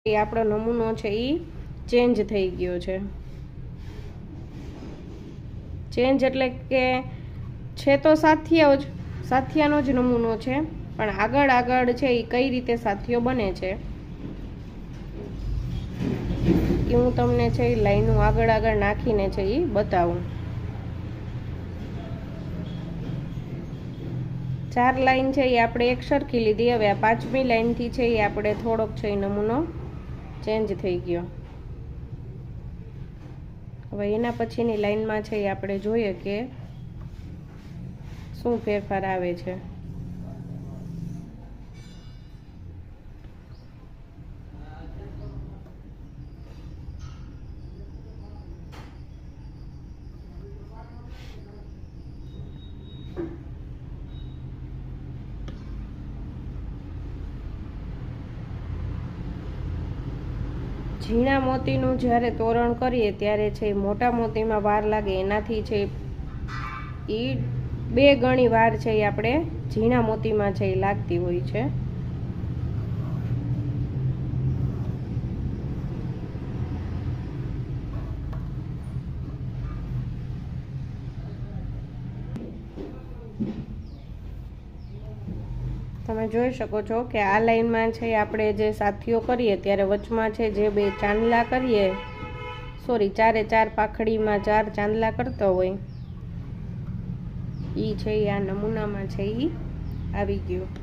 એ આપણો નમૂનો છે એ ચેન્જ થઈ ગયો છે। ચેન્જ એટલે કે છે તો સાથિયાનો જ નમૂનો છે, પણ આગળ આગળ છે એ કઈ રીતે સાથિયો બને છે એ હું તમને છે એ લાઈનો આગળ આગળ નાખીને છે એ બતાવું। 4 લાઈન છે એ આપણે એક સરખી લીધી। હવે આ 5મી લાઈનથી છે એ આપણે થોડોક છે એ નમૂનો ચેન્જ થઈ ગયો। હવે એના પછીની લાઈનમાં છે એ આપણે જોઈએ કે શું ફેરફાર આવે છે। ઝીણા મોતીનું જ્યારે તોરણ કરીએ ત્યારે છે મોટા મોતીમાં વાર લાગે એનાથી છે એ 2 ગણી વાર છે એ આપણે ઝીણા મોતીમાં છે એ લાગતી હોય છે। તમે જોઈ શકો છો કે આ લાઈનમાં છે આપણે જે સાથીઓ કરીએ ત્યારે વચમાં છે જે 2 ચાંદલા કરીએ, સોરી 4 એ 4 પાખડીમાં 4 ચાંદલા કરતો હોય એ છે આ નમૂનામાં છે એ આવી ગયું।